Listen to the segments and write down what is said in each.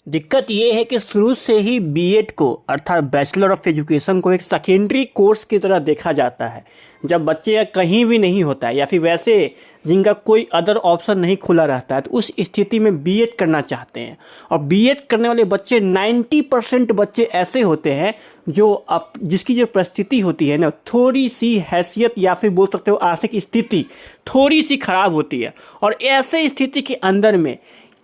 दिक्कत ये है कि शुरू से ही बीएड को अर्थात बैचलर ऑफ एजुकेशन को एक सेकेंडरी कोर्स की तरह देखा जाता है। जब बच्चे कहीं भी नहीं होता है या फिर वैसे जिनका कोई अदर ऑप्शन नहीं खुला रहता है तो उस स्थिति में बीएड करना चाहते हैं। और बीएड करने वाले बच्चे 90% बच्चे ऐसे होते हैं जो अब जिसकी जो परिस्थिति होती है ना, थोड़ी सी हैसियत या फिर बोल सकते हो आर्थिक स्थिति थोड़ी सी खराब होती है। और ऐसे स्थिति के अंदर में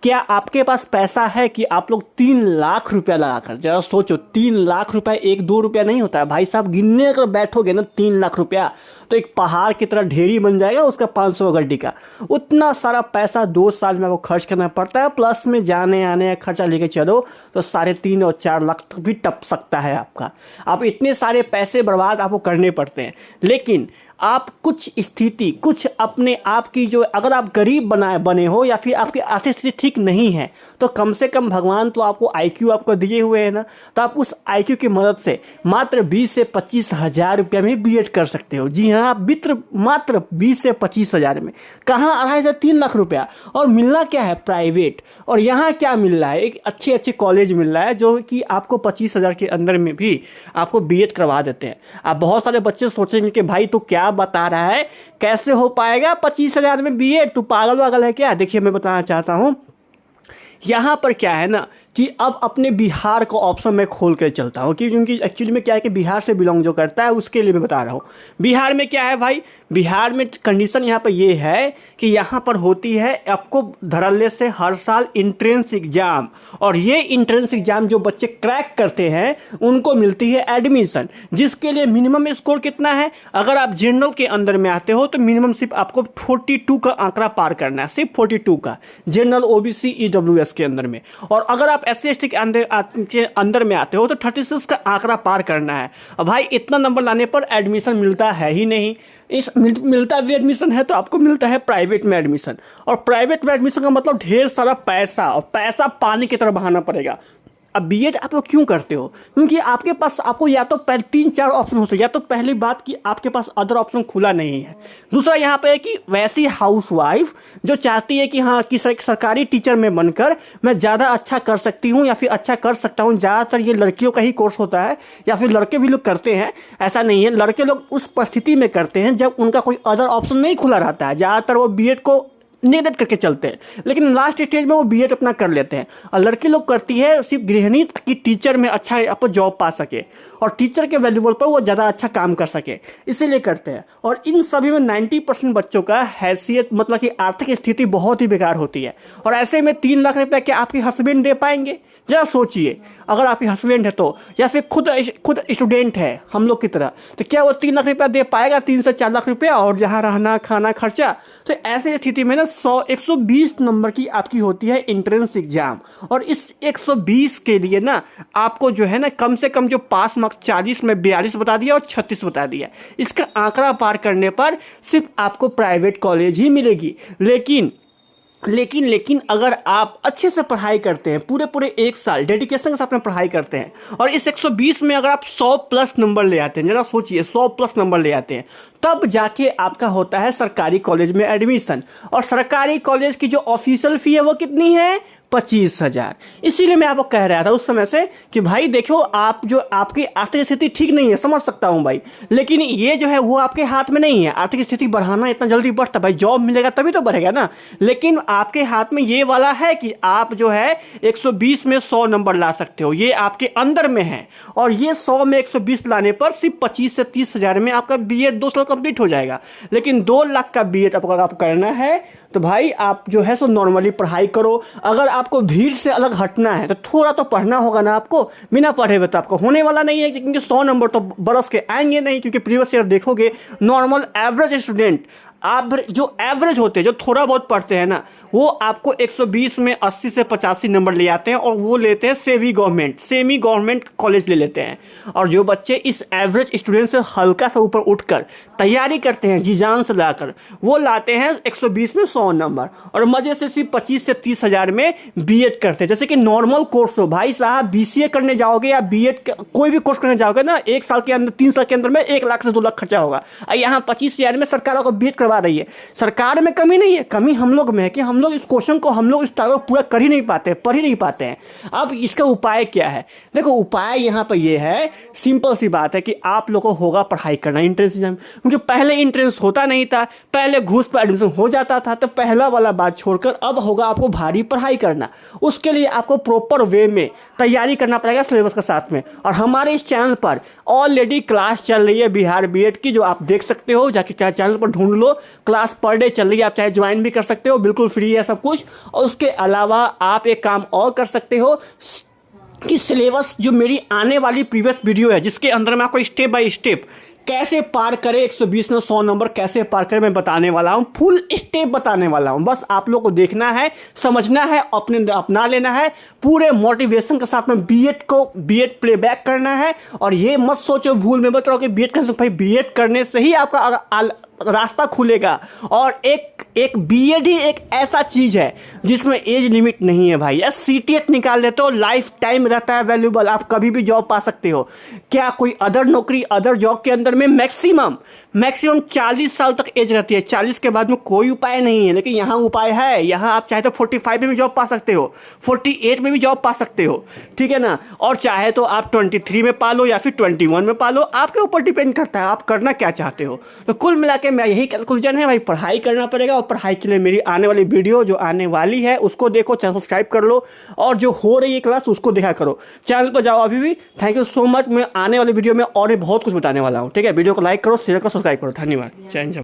क्या आपके पास पैसा है कि आप लोग 3 लाख रुपया लगाकर, जरा सोचो, 3 लाख रुपया 1-2 रुपया नहीं होता है भाई साहब। गिनने अगर बैठोगे ना 3 लाख रुपया तो एक पहाड़ की तरह ढेरी बन जाएगा उसका 500 गड्डी का। उतना सारा पैसा 2 साल में आपको खर्च करना पड़ता है, प्लस में जाने आने का खर्चा लेके चलो तो 3.5 और 4 लाख तक भी टप सकता है आपका। आप इतने सारे पैसे बर्बाद आपको करने पड़ते हैं। लेकिन आप कुछ स्थिति, कुछ अपने आप की जो, अगर आप गरीब बने हो या फिर आपकी आर्थिक स्थिति ठीक नहीं है तो कम से कम भगवान तो आपको आईक्यू आपको दिए हुए हैं ना, तो आप उस आईक्यू की मदद से मात्र 20 से 25 हज़ार रुपया में बीएड कर सकते हो। जी हाँ, आप मात्र 20 से 25 हज़ार में, कहाँ 2.5 से 3 लाख रुपया। और मिलना क्या है? प्राइवेट। और यहाँ क्या मिल रहा है? एक अच्छे अच्छे कॉलेज मिल रहा है जो कि आपको 25 हज़ार के अंदर में भी आपको बीएड करवा देते हैं। आप बहुत सारे बच्चे सोचेंगे कि भाई तो क्या बता रहा है, कैसे हो पाएगा 25 हज़ार में बीएड? तू पागल वागल है क्या? देखिए, मैं बताना चाहता हूं, यहाँ पर क्या है ना कि अब अपने बिहार का ऑप्शन मैं खोल कर चलता हूँ कि क्योंकि एक्चुअली में क्या है कि बिहार से बिलोंग जो करता है उसके लिए मैं बता रहा हूँ। बिहार में क्या है भाई, बिहार में कंडीशन यहाँ पर ये है कि यहाँ पर होती है आपको धड़ल्ले से हर साल इंट्रेंस एग्जाम, और ये इंट्रेंस एग्जाम जो बच्चे क्रैक करते हैं उनको मिलती है एडमिशन, जिसके लिए मिनिमम स्कोर कितना है? अगर आप जनरल के अंदर में आते हो तो मिनिमम सिर्फ आपको 42 का आंकड़ा पार करना है, सिर्फ 42 का, जनरल ओबीसी ईडब्ल्यूएस के अंदर में। और अगर आप SC/ST के अंदर में आते हो तो 36 का आंकड़ा पार करना है। और भाई इतना नंबर लाने पर एडमिशन मिलता है ही नहीं। मिलता भी एडमिशन है तो आपको मिलता है प्राइवेट में एडमिशन, और प्राइवेट में एडमिशन का मतलब ढेर सारा पैसा, और पैसा पानी की तरह बहाना पड़ेगा। अब बीएड आप लोग क्यों करते हो? क्योंकि आपके पास, आपको या तो 3-4 ऑप्शन हो सकते, या तो पहली बात कि आपके पास अदर ऑप्शन खुला नहीं है। दूसरा यहाँ पे है कि वैसी हाउसवाइफ जो चाहती है कि हाँ कि सरकारी टीचर में बनकर मैं ज़्यादा अच्छा कर सकती हूँ या फिर अच्छा कर सकता हूँ। ज़्यादातर ये लड़कियों का ही कोर्स होता है, या फिर लड़के भी लोग करते हैं, ऐसा नहीं है। लड़के लोग उस परिस्थिति में करते हैं जब उनका कोई अदर ऑप्शन नहीं खुला रहता है। ज़्यादातर वो बीएड को निगलेक्ट करके चलते हैं, लेकिन लास्ट स्टेज में वो बीएड अपना कर लेते हैं। और लड़की लोग करती है सिर्फ गृहिणी की टीचर में अच्छा आपको जॉब पा सके और टीचर के वैल्यूबल पर वो ज़्यादा अच्छा काम कर सके, इसीलिए करते हैं। और इन सभी में 90% बच्चों का हैसियत, मतलब कि आर्थिक स्थिति बहुत ही बेकार होती है। और ऐसे में 3 लाख रुपया क्या आपके हस्बैंड दे पाएंगे? जरा सोचिए, अगर आपके हस्बैंड है तो, या फिर खुद स्टूडेंट है हम लोग की तरह, तो क्या वो 3 लाख रुपया दे पाएगा? 3 से 4 लाख रुपया, और जहाँ रहना खाना खर्चा। तो ऐसे स्थिति में ना 120 नंबर की आपकी होती है एंट्रेंस एग्जाम, और इस 120 के लिए ना आपको जो है ना कम से कम जो पास मार्क्स 40 में 42 बता दिया और 36 बता दिया। इसका आंकड़ा पार करने पर सिर्फ आपको प्राइवेट कॉलेज ही मिलेगी। लेकिन अगर आप अच्छे से पढ़ाई करते हैं, पूरे 1 साल डेडिकेशन के साथ में पढ़ाई करते हैं, और इस 120 में अगर आप 100+ नंबर ले आते हैं, जरा सोचिए 100+ नंबर ले आते हैं, तब जाके आपका होता है सरकारी कॉलेज में एडमिशन। और सरकारी कॉलेज की जो ऑफिशियल फी है वो कितनी है? 25 हज़ार। इसीलिए मैं आपको कह रहा था उस समय से कि भाई देखो, आप जो आपकी आर्थिक स्थिति ठीक नहीं है, समझ सकता हूं भाई, लेकिन ये जो है वो आपके हाथ में नहीं है। आर्थिक स्थिति बढ़ाना इतना जल्दी बढ़ता, भाई जॉब मिलेगा तभी तो बढ़ेगा ना। लेकिन आपके हाथ में ये वाला है कि आप जो है 120 में 100 नंबर ला सकते हो, ये आपके अंदर में है। और ये 100 में 120 लाने पर सिर्फ 25 से 30 हज़ार में आपका बीएड 2 साल कंप्लीट हो जाएगा। लेकिन 2 लाख का बीएड अगर आप करना है तो भाई आप जो है सो नॉर्मली पढ़ाई करो। अगर आपको भीड़ से अलग हटना है तो थोड़ा तो पढ़ना होगा ना आपको। बिना पढ़े हुए तो आपको होने वाला नहीं है, क्योंकि 100 नंबर तो बरस के आएंगे नहीं। क्योंकि प्रीवियस ईयर देखोगे, नॉर्मल एवरेज स्टूडेंट, आप जो एवरेज होते हैं, जो थोड़ा बहुत पढ़ते हैं ना, वो आपको 120 में 80 से 85 नंबर ले आते हैं, और वो लेते हैं सेमी गवर्नमेंट कॉलेज ले लेते हैं। और जो बच्चे इस एवरेज स्टूडेंट से हल्का सा ऊपर उठकर तैयारी करते हैं जी जान से लाकर, वो लाते हैं 120 में 100 नंबर, और मजे से सिर्फ 25 से 30 हज़ार में बीएड करते हैं। जैसे कि नॉर्मल कोर्स हो भाई साहब, बीसीए करने जाओगे या बीएड कोई भी कोर्स करने जाओगे ना, 1 साल के अंदर 3 साल के अंदर में 1 लाख से 2 लाख खर्चा होगा। यहाँ 25 हज़ार में सरकार को बीएड करवा पा रही है। सरकार में कमी नहीं है, कमी हम लोग में है कि हम लोग इस क्वेश्चन को हम लोग इस टाइप पूरा कर ही नहीं पाते, पढ़ ही नहीं पाते हैं। अब इसका उपाय क्या है? देखो उपाय यहाँ पर ये है, सिंपल सी बात है कि आप लोगों को होगा पढ़ाई करना इंट्रेंस एग्जाम, क्योंकि पहले इंट्रेंस होता नहीं था, पहले घूस पर एडमिशन हो जाता था। तो पहला वाला बात छोड़कर अब होगा आपको भारी पढ़ाई करना। उसके लिए आपको प्रॉपर वे में तैयारी करना पड़ेगा सिलेबस के साथ में। और हमारे इस चैनल पर ऑलरेडी क्लास चल रही है बिहार बीएड की, जो आप देख सकते हो, जाके क्या चैनल पर ढूंढ लो, क्लास पर डे चल रही है, आप चाहे ज्वाइन भी कर सकते हो, बिल्कुल फ्री है सब कुछ। और उसके अलावा आप एक काम और कर सकते हो कि सिलेबस जो मेरी आने वाली प्रीवियस वीडियो है, जिसके अंदर मैं आपको स्टेप बाय स्टेप कैसे पार करें 120 में 100 नंबर कैसे पार करें मैं बताने वाला हूं, फुल स्टेप बताने वाला हूं। बस आप लोग को देखना है, समझना है, अपना लेना है, पूरे मोटिवेशन के साथ में बीएड प्लेबैक करना है। और ये मत सोचो, भूल में मत रहो कि बीएड करने से, भाई बीएड करने से ही आपका रास्ता खुलेगा। और एक बीएड ही एक ऐसा चीज है जिसमें एज लिमिट नहीं है भाई। सीटीएट निकाल लेते हो, लाइफ टाइम रहता है वैल्यूबल, आप कभी भी जॉब पा सकते हो। क्या कोई अदर नौकरी अदर जॉब के अंदर में मैक्सिमम 40 साल तक एज रहती है, 40 के बाद में कोई उपाय नहीं है। लेकिन यहाँ उपाय है, यहाँ आप चाहे तो 45 में भी जॉब पा सकते हो, 48 में भी जॉब पा सकते हो, ठीक है ना। और चाहे तो आप 23 में पा लो या फिर 21 में पा लो, आपके ऊपर डिपेंड करता है आप करना क्या चाहते हो। तो कुल मिला के मैं यही कंक्लूजन है भाई, पढ़ाई करना पड़ेगा। और पढ़ाई के लिए मेरी आने वाली वीडियो जो आने वाली है उसको देखो, चैनल सब्सक्राइब कर लो, और जो हो रही है क्लास उसको देखा करो, चैनल पर जाओ अभी भी। Thank you so much. मैं आने वाली वीडियो में और भी बहुत कुछ बताने वाला हूँ, ठीक है। वीडियो को लाइक करो, शेयर करो, सब्सक्राइब करो। धन्यवाद। जय हिंद।